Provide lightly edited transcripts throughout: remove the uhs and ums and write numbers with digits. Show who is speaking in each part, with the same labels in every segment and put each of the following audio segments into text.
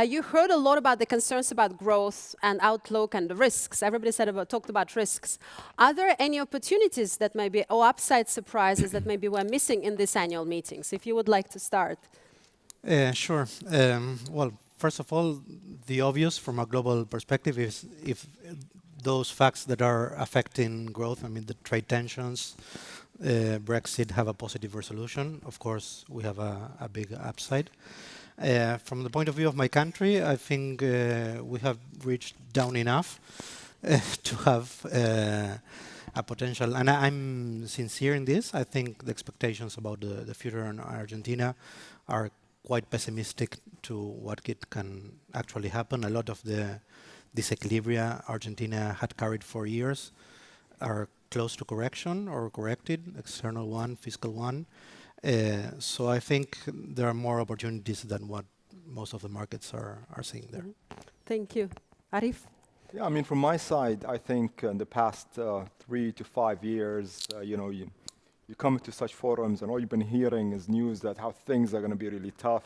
Speaker 1: You heard a lot about the concerns about growth and outlook and the risks. Everybody talked about risks. Are there any opportunities that maybe, or upside surprises that maybe we're missing in these annual meetings? If you would like to start.
Speaker 2: Sure. Well, first of all, the obvious from a global perspective is if those facts that are affecting growth, I mean, the trade tensions, Brexit have a positive resolution. Of course, we have a big upside. From the point of view of my country, I think we have reached down enough to have a potential, and I'm sincere in this. I think the expectations about the future in Argentina are quite pessimistic to what it can actually happen. A lot of the disequilibria Argentina had carried for years are close to correction or corrected, external one, fiscal one. So I think there are more opportunities than what most of the markets are seeing there.
Speaker 1: Thank you. Arif?
Speaker 3: Yeah, I mean, from my side, I think in the past 3 to 5 years, you come to such forums and all you've been hearing is news that how things are going to be really tough,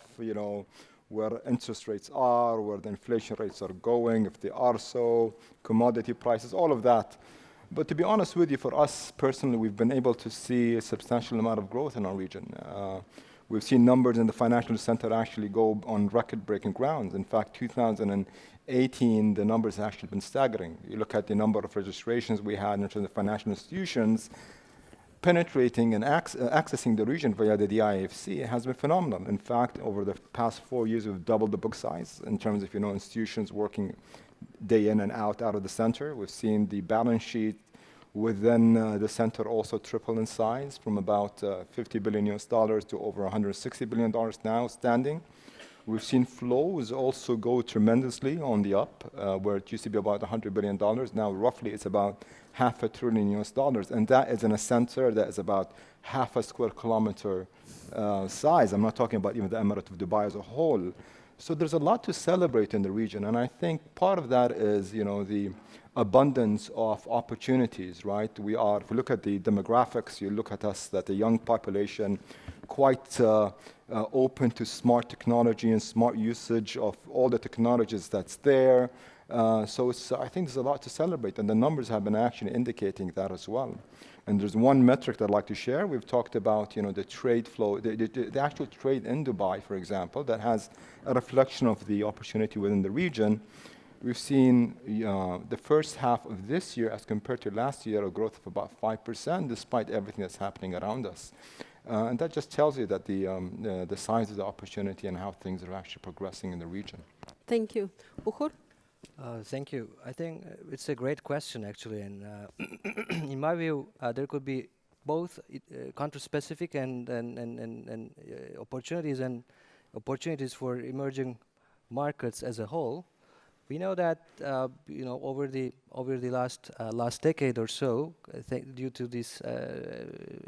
Speaker 3: where interest rates are, where the inflation rates are going, if they are so, commodity prices, all of that. But to be honest with you, for us personally, we've been able to see a substantial amount of growth in our region. We've seen numbers in the financial center actually go on record-breaking grounds. In fact, 2018, the numbers have actually been staggering. You look at the number of registrations we had in terms of financial institutions, penetrating and accessing the region via the DIFC has been phenomenal. In fact, over the past 4 years, we've doubled the book size in terms of institutions working day in and out of the center. We've seen the balance sheet within the center also triple in size from about $50 billion to over $160 billion now standing. We've seen flows also go tremendously on the up, where it used to be about $100 billion. Now, roughly, it's about $500 billion. And that is in a center that is about half a square kilometer size. I'm not talking about even the Emirate of Dubai as a whole. So there's a lot to celebrate in the region. And I think part of that is, the abundance of opportunities, right? If you look at the demographics, you look at us, that the young population, quite open to smart technology and smart usage of all the technologies that's there. So I think there's a lot to celebrate, and the numbers have been actually indicating that as well. And there's one metric that I'd like to share. We've talked about, the trade flow, the actual trade in Dubai, for example, that has a reflection of the opportunity within the region. We've seen the first half of this year as compared to last year, a growth of about 5%, despite everything that's happening around us. And that just tells you that the size of the opportunity and how things are actually progressing in the region.
Speaker 1: Thank you. Bukhur?
Speaker 4: Thank you. I think it's a great question, actually. And in my view, there could be both country-specific and opportunities for emerging markets as a whole. We know that over the last decade or so, due to this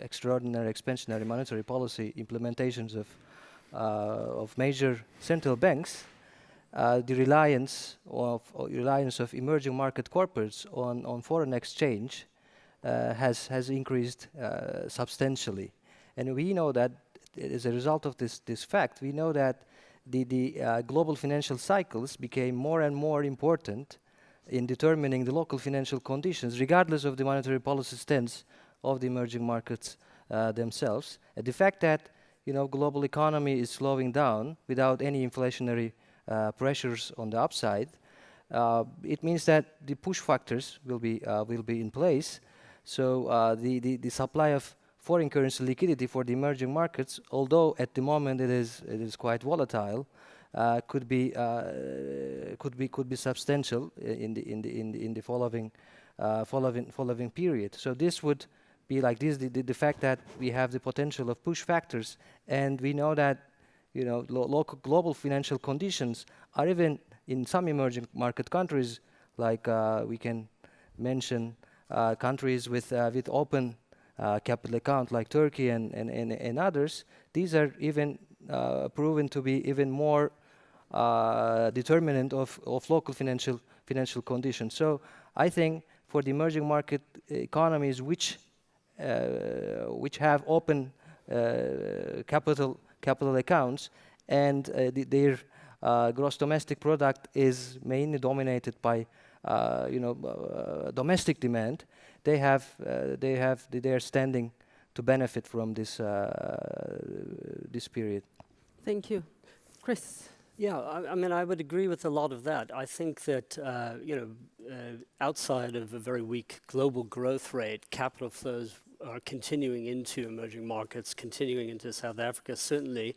Speaker 4: extraordinary expansionary monetary policy implementations of major central banks, the reliance of emerging market corporates on foreign exchange has increased substantially, and we know that as a result of this fact, we know that the global financial cycles became more and more important in determining the local financial conditions, regardless of the monetary policy stance of the emerging markets themselves. And the fact that global economy is slowing down without any inflationary pressures on the upside, it means that the push factors will be in place. So the supply of foreign currency liquidity for the emerging markets, although at the moment it is quite volatile, could be substantial in the following period. So this would be like this: the fact that we have the potential of push factors, and we know that local global financial conditions are even in some emerging market countries, like we can mention countries with open capital account like Turkey and others. These are even proven to be even more determinant of local financial conditions. So I think for the emerging market economies which have open capital accounts and their gross domestic product is mainly dominated by domestic demand, they are standing to benefit from this this period.
Speaker 1: Thank you. Chris?
Speaker 5: Yeah, I mean, I would agree with a lot of that. I think that, outside of a very weak global growth rate, capital flows are continuing into emerging markets, continuing into South Africa. Certainly,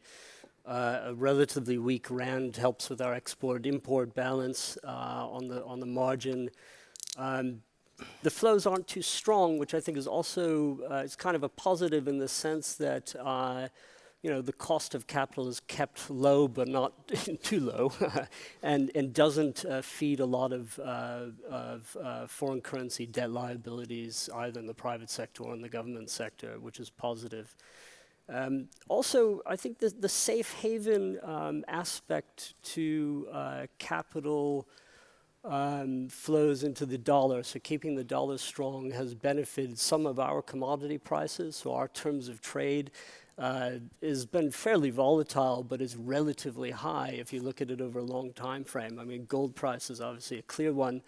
Speaker 5: a relatively weak rand helps with our export-import balance on the margin. The flows aren't too strong, which I think is also it's kind of a positive in the sense that the cost of capital is kept low, but not too low, and doesn't feed a lot of foreign currency debt liabilities either in the private sector or in the government sector, which is positive. Also, I think the safe haven aspect to capital flows into the dollar, so keeping the dollar strong has benefited some of our commodity prices, so our terms of trade has been fairly volatile, but is relatively high if you look at it over a long time frame. I mean, gold price is obviously a clear one.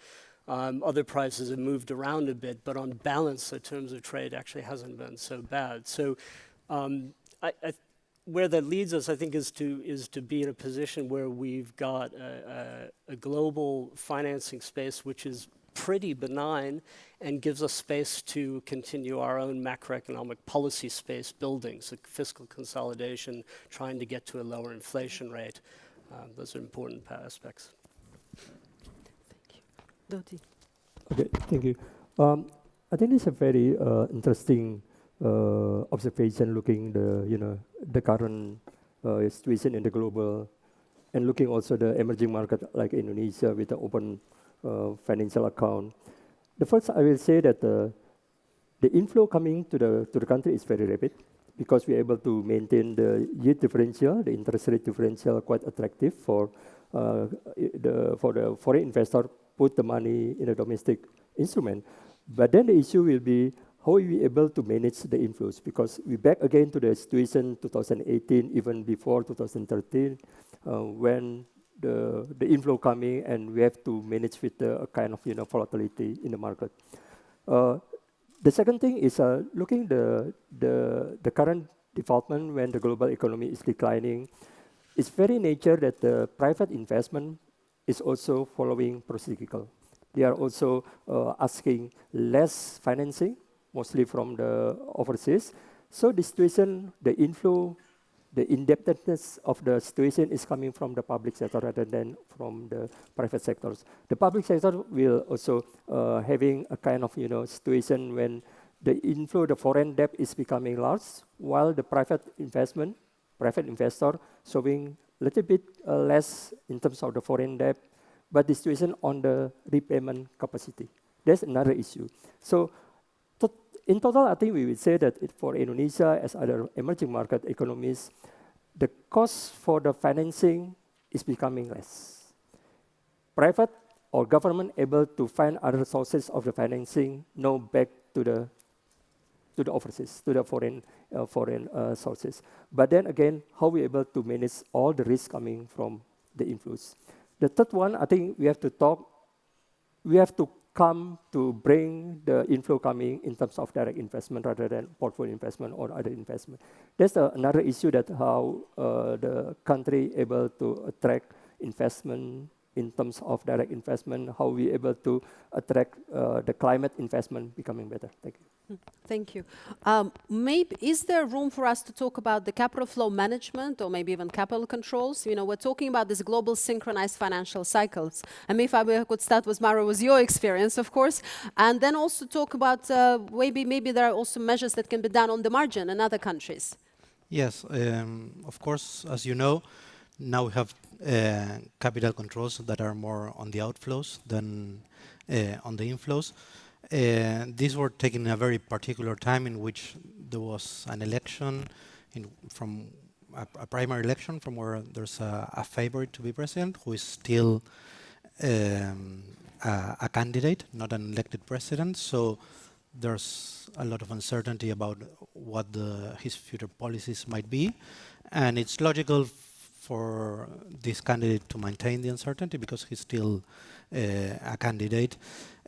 Speaker 5: Other prices have moved around a bit, but on balance, the terms of trade actually hasn't been so bad. So where that leads us, I think, is to be in a position where we've got a global financing space which is pretty benign and gives us space to continue our own macroeconomic policy space building, so fiscal consolidation, trying to get to a lower inflation rate. Those are important aspects.
Speaker 1: Thank you. Dodi?
Speaker 6: Okay, thank you. I think it's a very interesting observation, looking the current situation in the global, and looking also the emerging market like Indonesia with the open financial account. The first, I will say that the inflow coming to the country is very rapid because we're able to maintain the yield differential, the interest rate differential, quite attractive for the foreign investor put the money in a domestic instrument. But then the issue will be how are we able to manage the inflows, because we back again to the situation 2018, even before 2013, when the inflow coming and we have to manage with the kind of volatility in the market. The second thing is looking the current development when the global economy is declining. It's very nature that the private investment is also following procyclical. They are also asking less financing, mostly from the overseas. So the situation, the inflow, the indebtedness of the situation is coming from the public sector rather than from the private sectors. The public sector will also having a kind of situation when the inflow, the foreign debt is becoming large, while the private investor showing a little bit less in terms of the foreign debt, but the situation on the repayment capacity. That's another issue. So in total, I think we would say that for Indonesia, as other emerging market economies, the cost for the financing is becoming less. Private or government able to find other sources of the financing, no back to the overseas, to the foreign sources. But then again, how we able to manage all the risk coming from the inflows. The third one, I think we have to come to bring the inflow coming in terms of direct investment rather than portfolio investment or other investment. That's another issue, that how the country able to attract investment in terms of direct investment, how we able to attract the climate investment becoming better. Thank you.
Speaker 1: Thank you. Maybe is there room for us to talk about the capital flow management or maybe even capital controls? We're talking about this global synchronized financial cycles. And if I could start with Mauro, was your experience, of course, and then also talk about maybe there are also measures that can be done on the margin in other countries.
Speaker 2: Yes, of course, as you know, now we have capital controls that are more on the outflows than on the inflows. These were taken in a very particular time in which there was an election, from a primary election from where there's a favorite to be president who is still a candidate, not an elected president. So there's a lot of uncertainty about what his future policies might be. And it's logical for this candidate to maintain the uncertainty because he's still a candidate.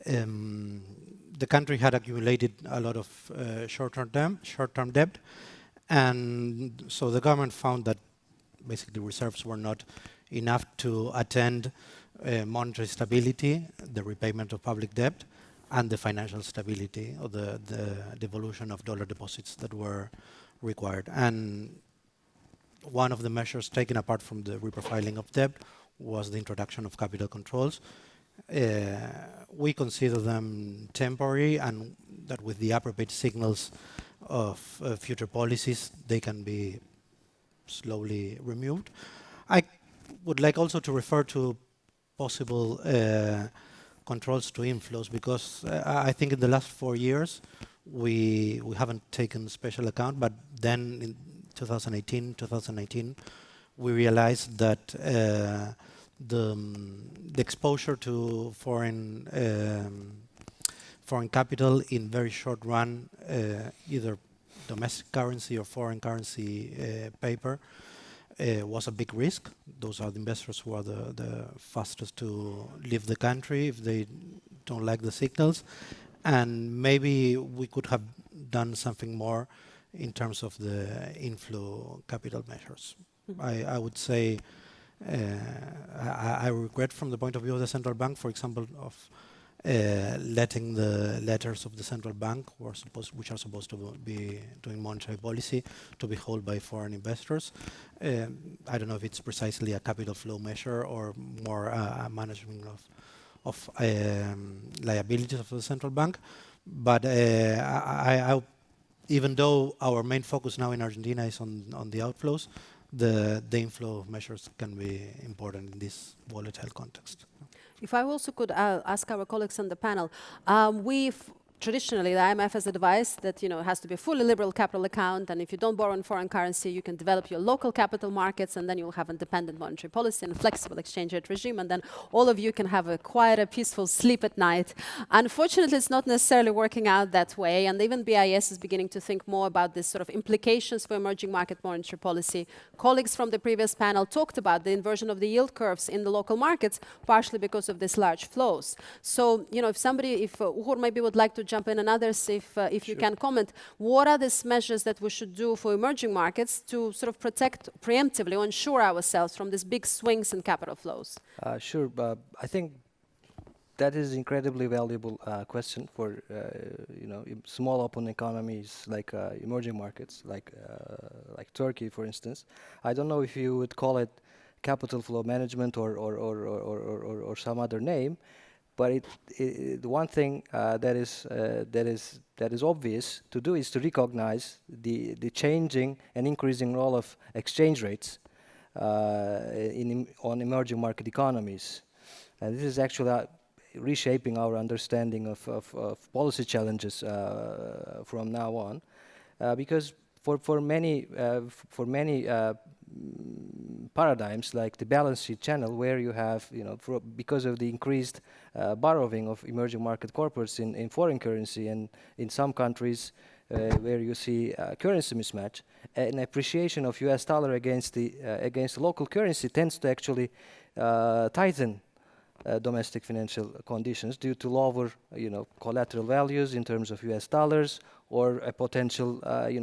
Speaker 2: The country had accumulated a lot of short-term debt, and so the government found that basically reserves were not enough to attend monetary stability, the repayment of public debt, and the financial stability or the devolution of dollar deposits that were required. And one of the measures taken apart from the reprofiling of debt was the introduction of capital controls. We consider them temporary, and that with the appropriate signals of future policies, they can be slowly removed. I would like also to refer to possible controls to inflows, because I think in the last 4 years we haven't taken special account, but then in 2018, 2019, we realized that the exposure to foreign capital in very short run, either domestic currency or foreign currency paper, was a big risk. Those are the investors who are the fastest to leave the country if they don't like the signals. And maybe we could have done something more in terms of the inflow capital measures. I would say I regret from the point of view of the central bank, for example, of letting the letters of the central bank, which are supposed to be doing monetary policy, to be held by foreign investors. I don't know if it's precisely a capital flow measure or more a management of liabilities of the central bank. But even though our main focus now in Argentina is on the outflows, the inflow measures can be important in this volatile context.
Speaker 1: If I also could ask our colleagues on the panel, we've traditionally, the IMF has advised that it has to be a fully liberal capital account, and if you don't borrow in foreign currency, you can develop your local capital markets, and then you'll have independent monetary policy and a flexible exchange rate regime, and then all of you can have a quieter, peaceful sleep at night. Unfortunately, it's not necessarily working out that way, and even BIS is beginning to think more about this sort of implications for emerging market monetary policy. Colleagues from the previous panel talked about the inversion of the yield curves in the local markets, partially because of these large flows. So, if Uhur maybe would like to jump in, and others, if you can comment, what are these measures that we should do for emerging markets to sort of protect preemptively or ensure ourselves from these big swings in capital flows?
Speaker 4: Sure. I think that is incredibly valuable question for small open economies like emerging markets, like Turkey, for instance. I don't know if you would call it capital flow management or some other name. But the one thing that is obvious to do is to recognize the changing and increasing role of exchange rates on emerging market economies, and this is actually reshaping our understanding of policy challenges from now on, because for many paradigms like the balance sheet channel, where you have, because of the increased borrowing of emerging market corporates in foreign currency, and in some countries where you see currency mismatch, an appreciation of US dollar against the local currency tends to actually tighten domestic financial conditions due to lower, collateral values in terms of US dollars, or a potential,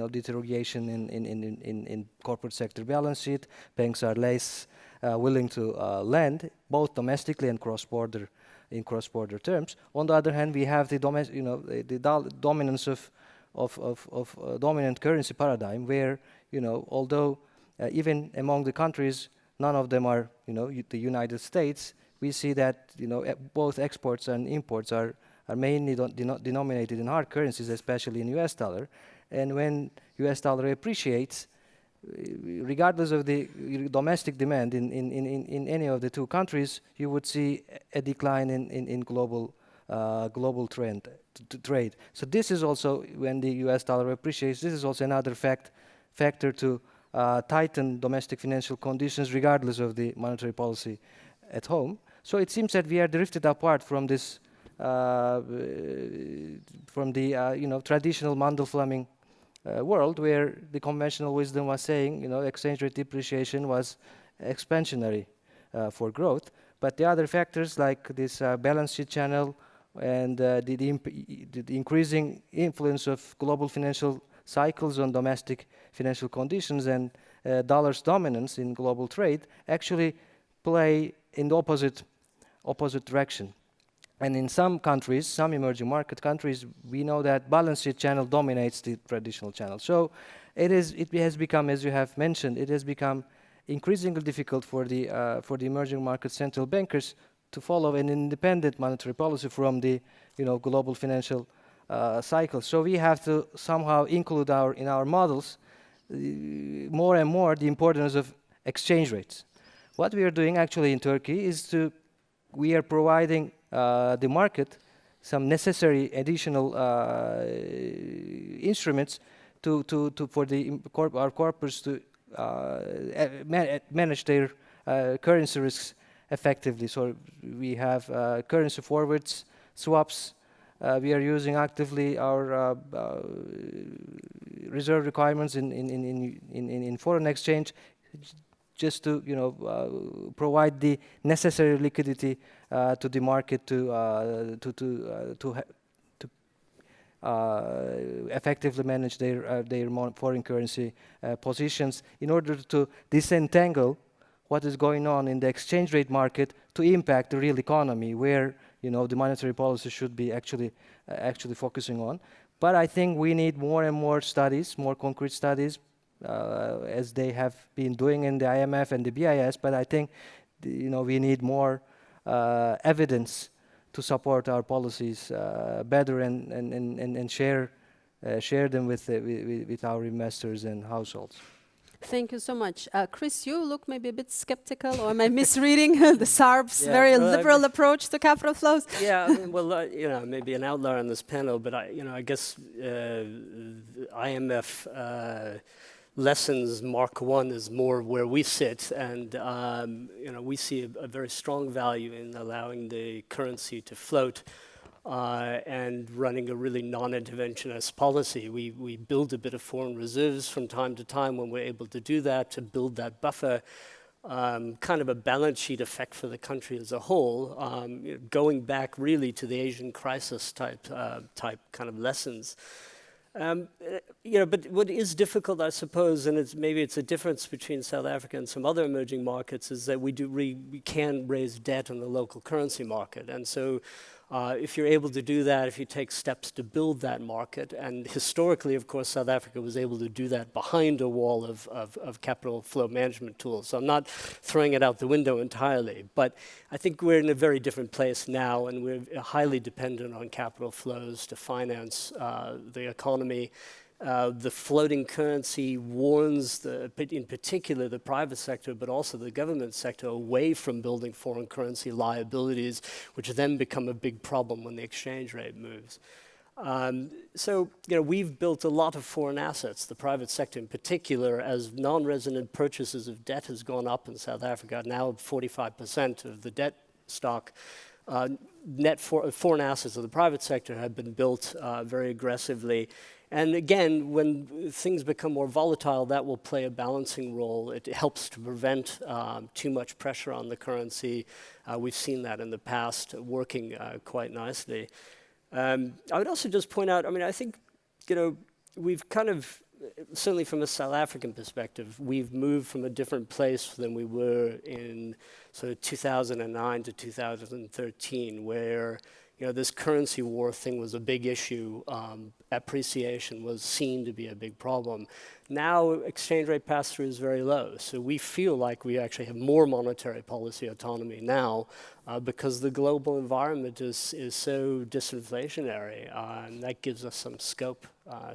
Speaker 4: deterioration in corporate sector balance sheet. Banks are less willing to lend, both domestically and cross-border, in cross-border terms. On the other hand, we have the dominance of dominant currency paradigm, where, although even among the countries, none of them are, the United States. We see that both exports and imports are mainly denominated in hard currencies, especially in US dollar. And when US dollar appreciates, regardless of the domestic demand in any of the two countries, you would see a decline in global trade. So this is also, when the US dollar appreciates, this is also another factor to tighten domestic financial conditions regardless of the monetary policy at home. So it seems that we are drifted apart from this, from the traditional Mandel-Fleming world, where the conventional wisdom was saying, exchange rate depreciation was expansionary for growth. But the other factors like this balance sheet channel and the increasing influence of global financial cycles on domestic financial conditions and dollar's dominance in global trade actually play in the opposite direction. And in some countries, some emerging market countries, we know that balance sheet channel dominates the traditional channel. So it has become, as you have mentioned, it has become increasingly difficult for the emerging market central bankers to follow an independent monetary policy from the global financial cycle. So we have to somehow include in our models more and more the importance of exchange rates. What we are doing actually in Turkey is we are providing the market some necessary additional instruments for our corporates to manage their currency risks effectively. So we have currency forwards, swaps. We are using actively our reserve requirements in foreign exchange, just to provide the necessary liquidity to the market to effectively manage their foreign currency positions in order to disentangle what is going on in the exchange rate market to impact the real economy, where the monetary policy should be actually focusing on. But I think we need more and more studies, more concrete studies, as they have been doing in the IMF and the BIS. But I think we need more evidence to support our policies better and share them with our investors and households.
Speaker 1: Thank you so much. Chris, you look maybe a bit skeptical, or am I misreading the SARB's very liberal approach to capital flows?
Speaker 5: Yeah, I mean, well, maybe an outlier on this panel, but I guess IMF lessons Mark 1 is more where we sit, and we see a very strong value in allowing the currency to float and running a really non-interventionist policy. We build a bit of foreign reserves from time to time when we're able to do that, to build that buffer, kind of a balance sheet effect for the country as a whole, going back really to the Asian crisis type kind of lessons. But what is difficult, I suppose, and maybe it's a difference between South Africa and some other emerging markets, is that we can raise debt on the local currency market. And so if you're able to do that, if you take steps to build that market, and historically, of course, South Africa was able to do that behind a wall of capital flow management tools. So I'm not throwing it out the window entirely, but I think we're in a very different place now, and we're highly dependent on capital flows to finance the economy. The floating currency warns, in particular, the private sector, but also the government sector, away from building foreign currency liabilities, which then become a big problem when the exchange rate moves. So we've built a lot of foreign assets, the private sector in particular, as non-resident purchases of debt has gone up in South Africa. Now 45% of the debt stock, net foreign assets of the private sector have been built very aggressively. And again, when things become more volatile, that will play a balancing role. It helps to prevent too much pressure on the currency. We've seen that in the past working quite nicely. I would also just point out, I think, we've kind of, certainly from a South African perspective, we've moved from a different place than we were in sort of 2009 to 2013, where this currency war thing was a big issue. Appreciation was seen to be a big problem. Now, exchange rate pass-through is very low. So we feel like we actually have more monetary policy autonomy now because the global environment is so disinflationary. And that gives us some scope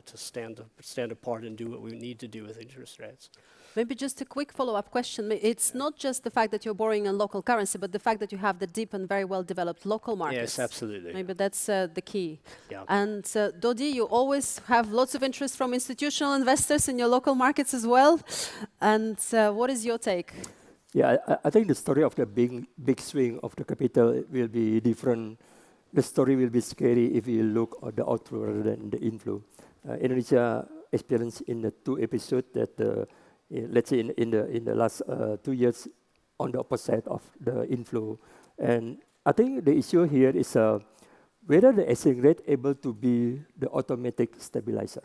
Speaker 5: to stand apart and do what we need to do with interest rates.
Speaker 1: Maybe just a quick follow-up question. It's not just the fact that you're borrowing in local currency, but the fact that you have the deep and very well-developed local markets.
Speaker 5: Yes, absolutely.
Speaker 1: Maybe that's the key.
Speaker 5: Yeah.
Speaker 1: And Dodi, you always have lots of interest from institutional investors in your local markets as well. And what is your take?
Speaker 6: Yeah, I think the story of the big swing of the capital will be different. The story will be scary if you look at the outflow rather than the inflow. Indonesia experienced in the 2 episodes that let's say in the last 2 years, on the opposite of the inflow. And I think the issue here is whether the exchange rate able to be the automatic stabilizer.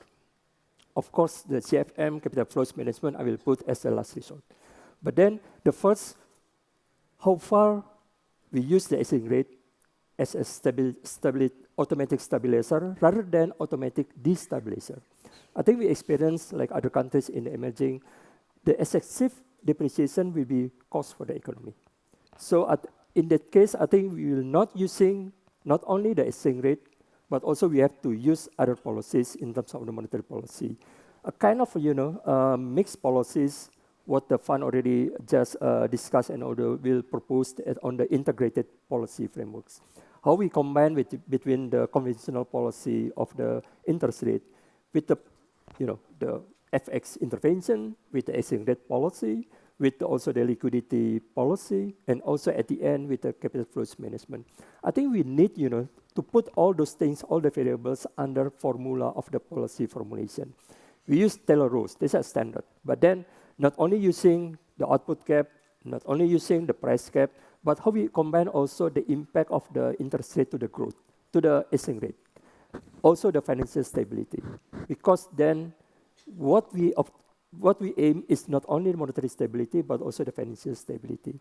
Speaker 6: Of course, the CFM, capital flows management, I will put as the last resort. But then the first, how far we use the exchange rate as a automatic stabilizer rather than automatic destabilizer. I think we experience, like other countries in the emerging, the excessive depreciation will be cost for the economy. So in that case, I think we will not using not only the exchange rate, but also we have to use other policies in terms of the monetary policy. A kind of, mixed policies, what the fund already just discussed and will propose on the integrated policy frameworks. How we combine between the conventional policy of the interest rate with the FX intervention, with the exchange rate policy, with also the liquidity policy, and also at the end with the capital flows management. I think we need, to put all those things, all the variables under formula of the policy formulation. We use Taylor rules, this is standard. But then not only using the output cap, not only using the price cap, but how we combine also the impact of the interest rate to the growth, to the exchange rate. Also the financial stability. Because then what we aim is not only monetary stability, but also the financial stability.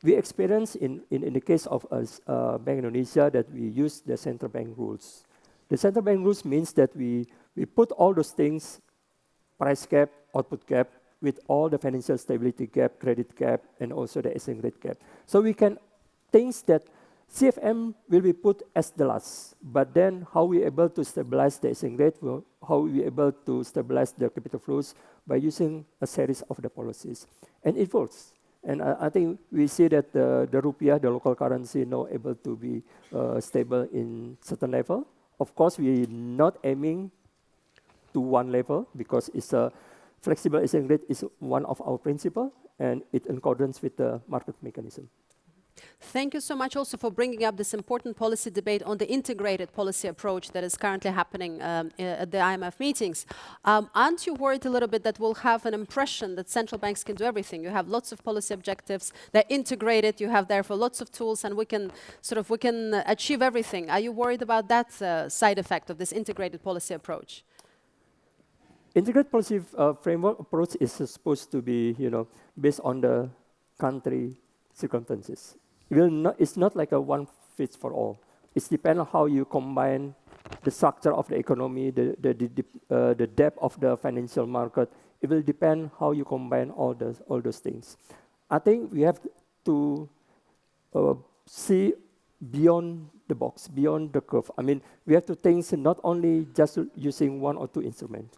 Speaker 6: We experience in the case of us, Bank Indonesia, that we use the central bank rules. The central bank rules means that we put all those things, price cap, output cap, with all the financial stability cap, credit cap, and also the exchange rate cap. So we can things that CFM will be put as the last, but then how we able to stabilize the exchange rate, how we able to stabilize the capital flows by using a series of the policies. And it works. And I think we see that the rupiah, the local currency, now able to be stable in certain level. Of course, we're not aiming to one level because it's a flexible exchange rate is one of our principles, and it in accordance with the market mechanism.
Speaker 1: Thank you so much also for bringing up this important policy debate on the integrated policy approach that is currently happening at the IMF meetings. Aren't you worried a little bit that we'll have an impression that central banks can do everything? You have lots of policy objectives, they're integrated, you have therefore lots of tools, and we can achieve everything. Are you worried about that side effect of this integrated policy approach?
Speaker 6: Integrated policy framework approach is supposed to be, based on the country circumstances. It's not like a one fits for all. It depends on how you combine the structure of the economy, the depth of the financial market. It will depend how you combine all those things. I think we have to see beyond the box, beyond the curve. I mean, we have to think not only just using one or two instruments.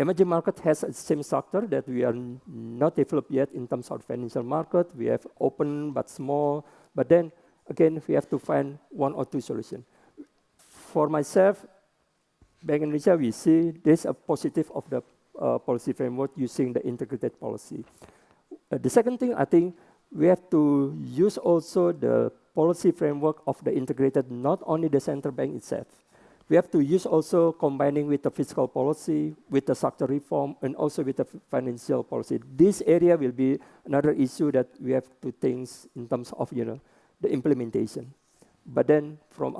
Speaker 6: Emerging market has the same structure that we are not developed yet in terms of financial market. We have open but small, but then again, we have to find one or two solutions. For myself, Bank Indonesia, we see there's a positive of the policy framework using the integrated policy. The second thing, I think we have to use also the policy framework of the integrated, not only the central bank itself. We have to use also combining with the fiscal policy, with the structural reform, and also with the financial policy. This area will be another issue that we have to think in terms of, the implementation. But then from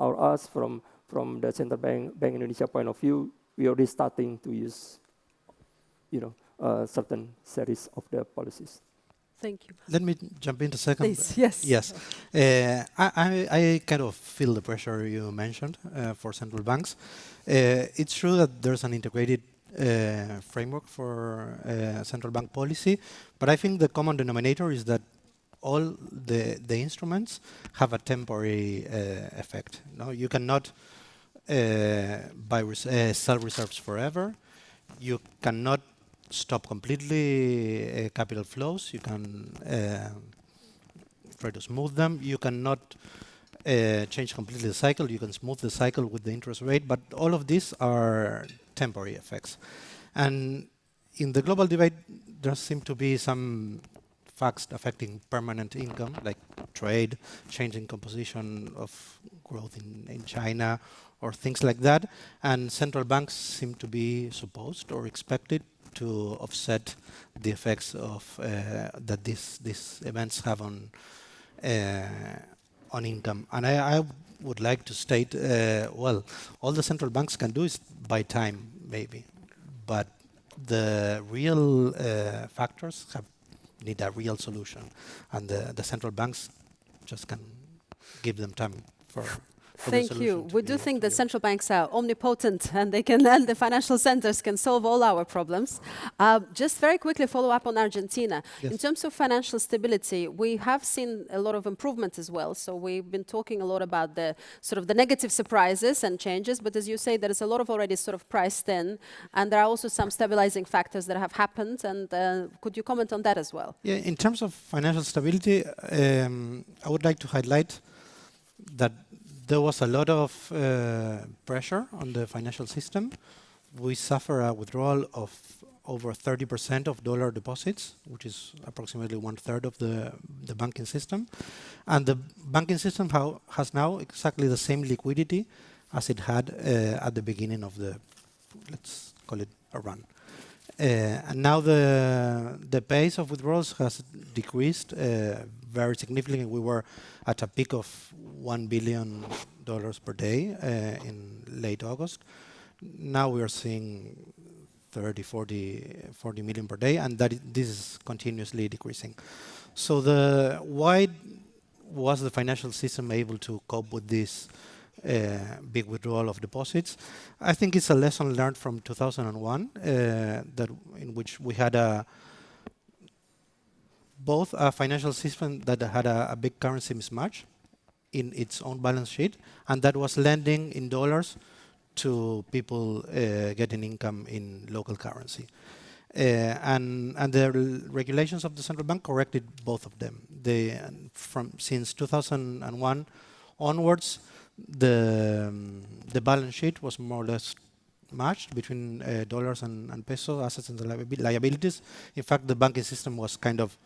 Speaker 6: the central bank Indonesia point of view, we are already starting to use, certain series of the policies.
Speaker 1: Thank you.
Speaker 2: Let me jump in a second.
Speaker 1: Please, yes.
Speaker 2: Yes. I kind of feel the pressure you mentioned for central banks. It's true that there's an integrated framework for central bank policy, but I think the common denominator is that all the instruments have a temporary effect. No, you cannot sell reserves forever. You cannot stop completely capital flows. You can try to smooth them. You cannot change completely the cycle. You can smooth the cycle with the interest rate, but all of these are temporary effects. And in the global debate, there seem to be some facts affecting permanent income, like trade, changing composition of growth in China, or things like that. And central banks seem to be supposed or expected to offset the effects of that these events have on income. And I would like to state, well, all the central banks can do is buy time, maybe, but the real factors need a real solution, and the central banks just can give them time for the
Speaker 1: Thank
Speaker 2: solution
Speaker 1: you.
Speaker 2: to
Speaker 1: We
Speaker 2: be-
Speaker 1: do think
Speaker 2: to
Speaker 1: that
Speaker 2: be-
Speaker 1: central banks are omnipotent and and the financial centers can solve all our problems. Just very quickly follow up on Argentina.
Speaker 2: Yes.
Speaker 1: In terms of financial stability, we have seen a lot of improvement as well. So we've been talking a lot about the sort of the negative surprises and changes, but as you say, there is a lot of already sort of priced in, and there are also some stabilizing factors that have happened. And could you comment on that as well?
Speaker 2: Yeah, in terms of financial stability, I would like to highlight that there was a lot of pressure on the financial system. We suffer a withdrawal of over 30% of dollar deposits, which is approximately 1/3 of the banking system. And the banking system has now exactly the same liquidity as it had at the beginning of the, let's call it a run. And now the pace of withdrawals has decreased very significantly. We were at a peak of $1 billion per day in late August. Now we are seeing 30, 40 million per day, and this is continuously decreasing. So why was the financial system able to cope with this big withdrawal of deposits? I think it's a lesson learned from 2001, in which we had both a financial system that had a big currency mismatch in its own balance sheet, and that was lending in dollars to people getting income in local currency. And the regulations of the central bank corrected both of them. Since 2001 onwards, the balance sheet was more or less matched between dollars and peso assets and liabilities. In fact, the banking system was kind of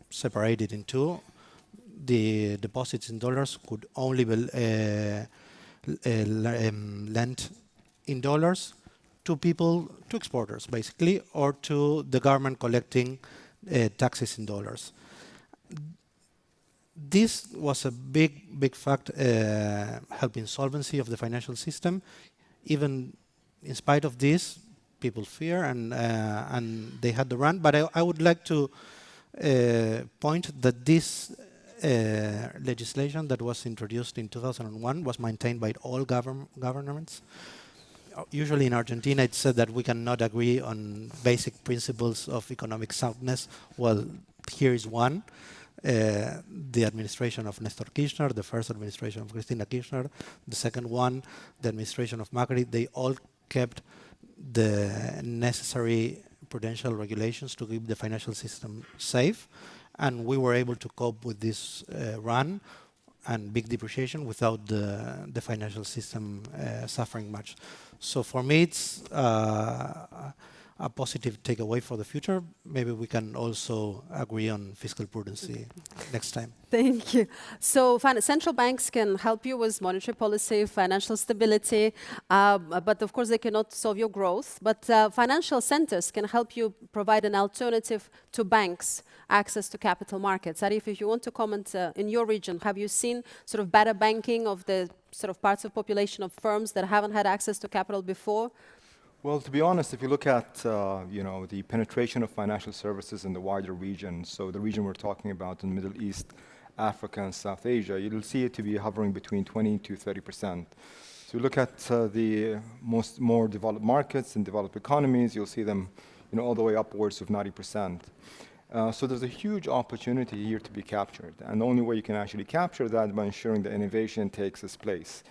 Speaker 2: separated in two. The deposits in dollars could only be lent in dollars to people, to exporters basically, or to the government collecting taxes in dollars. This was a big fact helping solvency of the financial system. Even in spite of this, people fear and they had the run. But I would like to point that this legislation that was introduced in 2001 was maintained by all governments. Usually in Argentina, it's said that we cannot agree on basic principles of economic soundness. Well, here is one. The administration of Nestor Kirchner, the first administration of Cristina Kirchner, the second one, the administration of Macri, they all kept the necessary prudential regulations to keep the financial system safe. And we were able to cope with this run and big depreciation without the financial system suffering much. So for me, it's a positive takeaway for the future. Maybe we can also agree on fiscal prudency next time.
Speaker 1: Thank you. So central banks can help you with monetary policy, financial stability, but of course they cannot solve your growth. But financial centers can help you provide an alternative to banks, access to capital markets. Arif, if you want to comment in your region, have you seen sort of better banking of the sort of parts of population of firms that haven't had access to capital before?
Speaker 3: Well, to be honest, if you look at the penetration of financial services in the wider region, so the region we're talking about in the Middle East, Africa, and South Asia, you'll see it to be hovering between 20 to 30%. So you look at the more developed markets and developed economies, you'll see them all the way upwards of 90%. So there's a huge opportunity here to be captured. And the only way you can actually capture that by ensuring that innovation takes its place.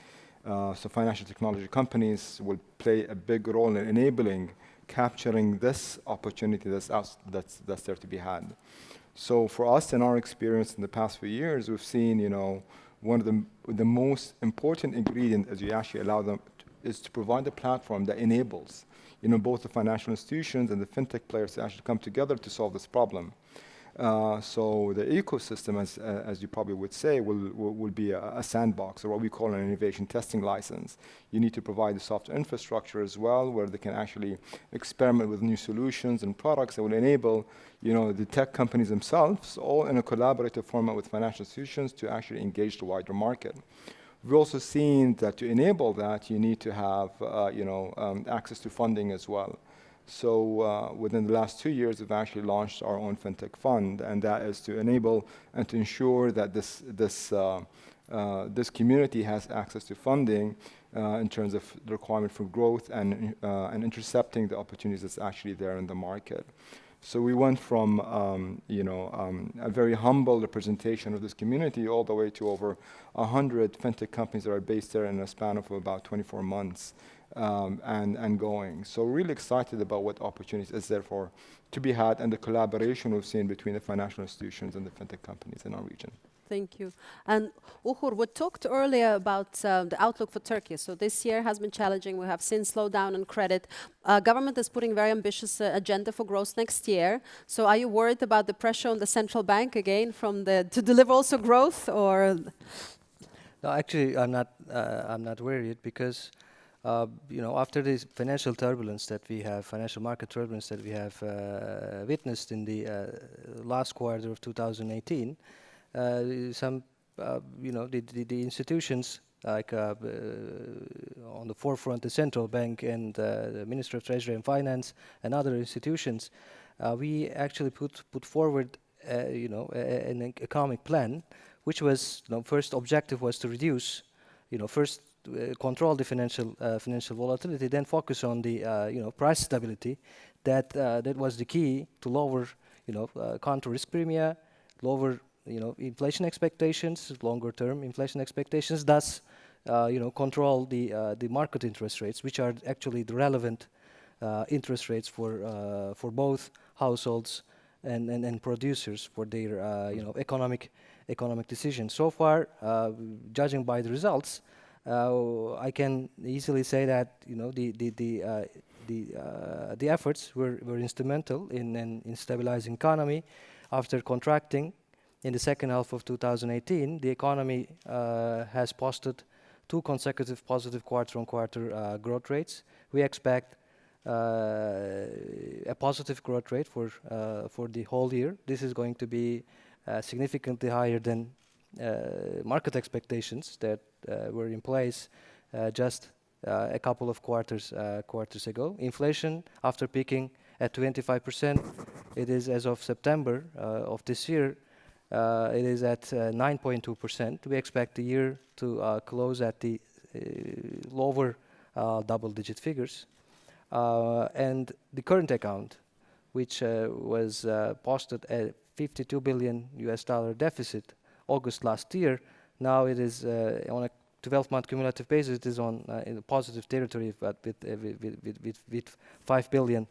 Speaker 3: So financial technology companies will play a big role in enabling capturing this opportunity that's there to be had. So for us, in our experience in the past few years, we've seen, one of the most important ingredients is you actually allow them is to provide a platform that enables, both the financial institutions and the fintech players to actually come together to solve this problem. So the ecosystem, as you probably would say, will be a sandbox, or what we call an innovation testing license. You need to provide the software infrastructure as well, where they can actually experiment with new solutions and products that will enable, the tech companies themselves, all in a collaborative format with financial institutions, to actually engage the wider market. We've also seen that to enable that, you need to have, access to funding as well. So within the last 2 years, we've actually launched our own fintech fund, and that is to enable and to ensure that this community has access to funding in terms of the requirement for growth and intercepting the opportunities that's actually there in the market. So we went from a very humble representation of this community all the way to over 100 fintech companies that are based there in a span of about 24 months. And going. So really excited about what opportunities is there to be had, and the collaboration we've seen between the financial institutions and the fintech companies in our region.
Speaker 1: Thank you. And Uhur, we talked earlier about the outlook for Turkey. So this year has been challenging. We have seen slowdown in credit. Government is putting very ambitious agenda for growth next year. So are you worried about the pressure on the central bank again to deliver also growth, or?
Speaker 4: No, actually, I'm not worried, because after this financial turbulence that we have, financial market turbulence that we have witnessed in the last quarter of 2018, the institutions, like on the forefront, the central bank and the Ministry of Treasury and Finance and other institutions, we actually put forward, an economic plan, which was, first objective was to reduce, first control the financial volatility, then focus on the price stability. That was the key to lower counter risk premia, lower inflation expectations, longer term inflation expectations. Thus, control the market interest rates, which are actually the relevant interest rates for both households and producers for their economic decisions. So far, judging by the results, I can easily say that the efforts were instrumental in stabilizing economy. After contracting in the second half of 2018, the economy has posted 2 consecutive positive quarter-on-quarter growth rates. We expect a positive growth rate for the whole year. This is going to be significantly higher than market expectations that were in place just a couple of quarters ago. Inflation, after peaking at 25%, it is, as of September of this year, it is at 9.2%. We expect the year to close at the lower double-digit figures. And the current account, which was posted at $52 billion deficit August last year, now it is on a 12-month cumulative basis. It is in a positive territory, but with $5 billion.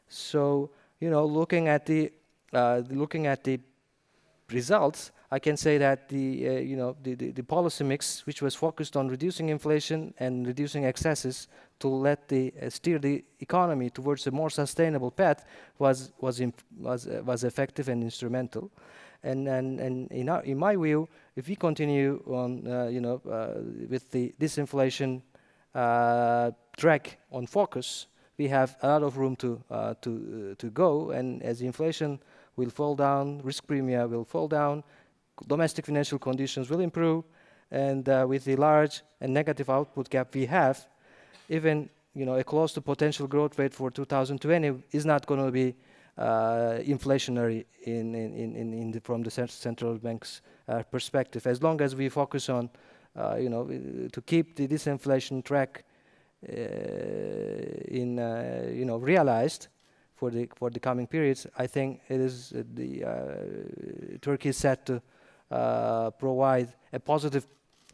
Speaker 4: So looking at the results, I can say that the policy mix, which was focused on reducing inflation and reducing excesses to steer the economy towards a more sustainable path, was effective and instrumental. And in my view, if we continue on with the disinflation track on focus, we have a lot of room to go. And as inflation will fall down, risk premia will fall down, domestic financial conditions will improve, and with the large and negative output gap we have, even a close to potential growth rate for 2020 is not going to be inflationary from the central bank's perspective. As long as we focus on to keep the disinflation track realized for the coming periods, I think it is Turkey is set to provide a positive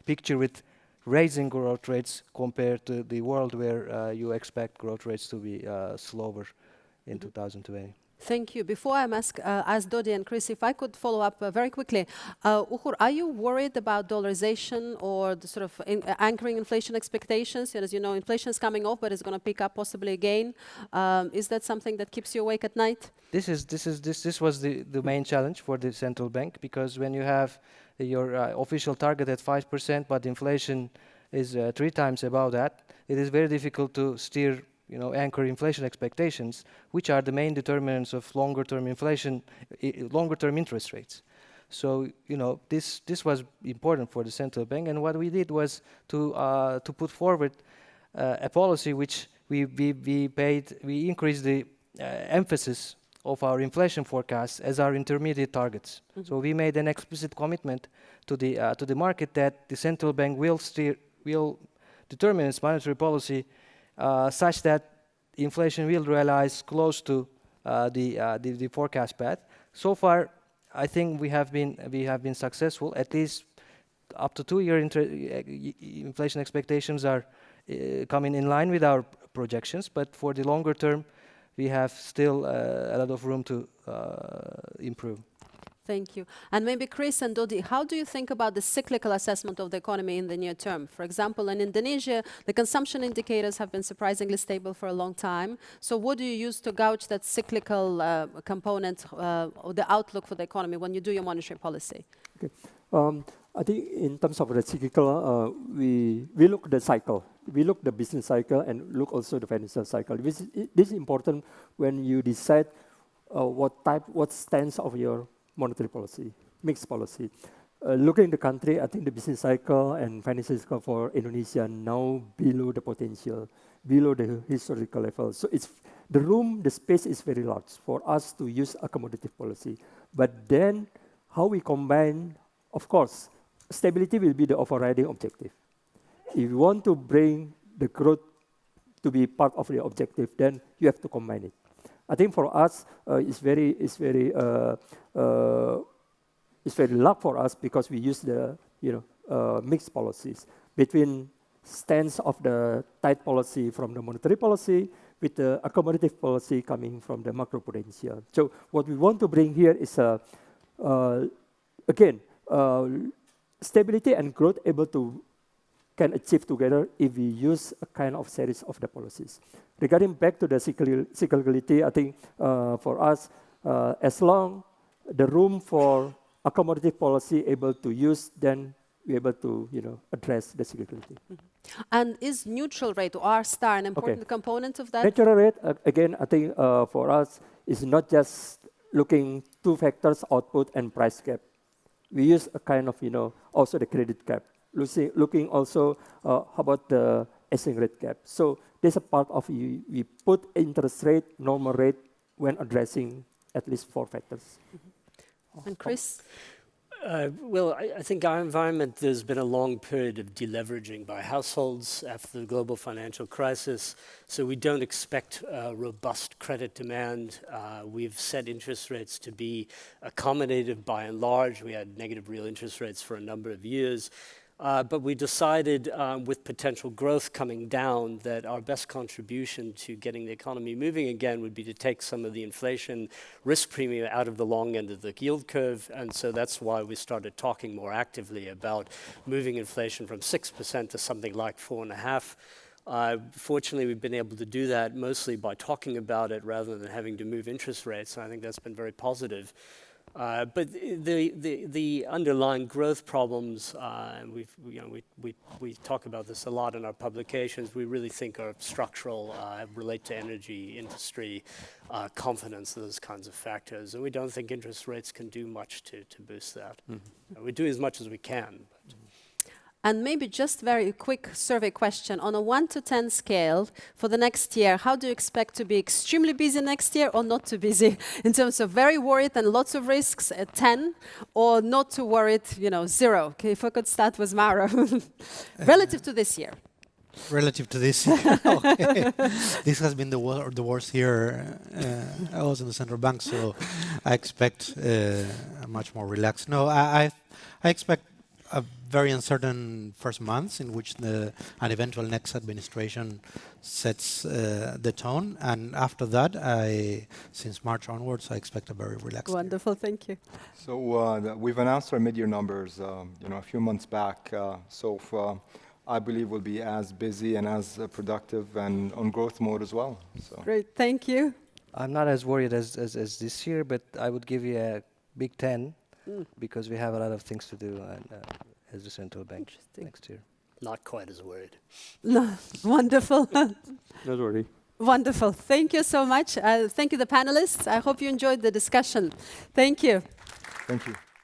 Speaker 4: picture with raising growth rates compared to the world where you expect growth rates to be slower in 2020.
Speaker 1: Thank you. Before I ask Dodi and Chris, if I could follow up very quickly. Uhur, are you worried about dollarization or the sort of anchoring inflation expectations? As you know, inflation is coming off, but it's going to pick up possibly again. Is that something that keeps you awake at night?
Speaker 4: This was the main challenge for the central bank, because when you have your official target at 5%, but inflation is 3 times above that, it is very difficult to steer, anchor inflation expectations, which are the main determinants of longer-term inflation, longer-term interest rates. So, this was important for the central bank, and what we did was to put forward a policy which we increased the emphasis of our inflation forecasts as our intermediate targets. So we made an explicit commitment to the market that the central bank will determine its monetary policy such that inflation will realize close to the forecast path. So far, I think we have been successful. At least up to 2-year inflation expectations are coming in line with our projections. But for the longer term, we have still a lot of room to improve.
Speaker 1: Thank you. And maybe Chris and Dodi, how do you think about the cyclical assessment of the economy in the near term? For example, in Indonesia, the consumption indicators have been surprisingly stable for a long time. So what do you use to gauge that cyclical component or the outlook for the economy when you do your monetary policy?
Speaker 6: Okay. I think in terms of the cyclical, we look at the cycle. We look the business cycle and look also the financial cycle. This is important when you decide what stance of your monetary policy, mixed policy. Looking at the country, I think the business cycle and financial cycle for Indonesia now below the potential, below the historical level. So the space is very large for us to use accommodative policy. But then how we combine, of course, stability will be the overriding objective. If you want to bring the growth to be part of the objective, then you have to combine it. I think for us, it's very luck for us because we use the mixed policies between stance of the tight policy from the monetary policy with the accommodative policy coming from the macroprudential. So what we want to bring here is stability and growth can achieve together if we use a kind of series of the policies. Regarding back to the cyclicality, I think for us, as long the room for accommodative policy able to use, then we're able to address the cyclicality.
Speaker 1: And is neutral rate or R star an important component of that?
Speaker 6: Neutral rate, again, I think for us is not just looking 2 factors, output and price cap. We use a kind of also the credit cap. Looking also how about the exchange rate cap. So there's a part of we put interest rate, normal rate when addressing at least 4 factors.
Speaker 1: And Chris?
Speaker 5: Well, I think our environment, there's been a long period of deleveraging by households after the global financial crisis. So we don't expect robust credit demand. We've set interest rates to be accommodative by and large. We had negative real interest rates for a number of years. But we decided with potential growth coming down that our best contribution to getting the economy moving again would be to take some of the inflation risk premium out of the long end of the yield curve. And so that's why we started talking more actively about moving inflation from 6% to something like 4.5%. Fortunately, we've been able to do that mostly by talking about it rather than having to move interest rates. And I think that's been very positive. But the underlying growth problems, and we talk about this a lot in our publications, we really think are structural, relate to energy, industry, confidence, those kinds of factors. And we don't think interest rates can do much to boost that. We do as much as we can. But.
Speaker 1: And maybe just very quick survey question. On a 1 to 10 scale for the next year, how do you expect to be extremely busy next year or not too busy? In terms of very worried and lots of risks at 10 or not too worried, 0? Okay, if I could start with Mauro. Relative to this year.
Speaker 2: Relative to this year, okay. This has been the worst year. I was in the central bank, so I expect a much more relaxed. No, I expect a very uncertain first months in which an eventual next administration sets the tone. And after that, since March onwards, I expect a very relaxed year.
Speaker 1: Wonderful, thank you.
Speaker 3: So we've announced our mid-year numbers, a few months back. I believe we'll be as busy and as productive and on growth mode as well. So.
Speaker 1: Great, thank you.
Speaker 4: I'm not as worried as this year, but I would give you a big 10 because we have a lot of things to do as a central bank
Speaker 1: Interesting.
Speaker 4: next year.
Speaker 5: Not quite as worried.
Speaker 1: No, wonderful.
Speaker 6: Don't worry.
Speaker 1: Wonderful. Thank you so much. Thank you, the panelists. I hope you enjoyed the discussion. Thank you.
Speaker 3: Thank you.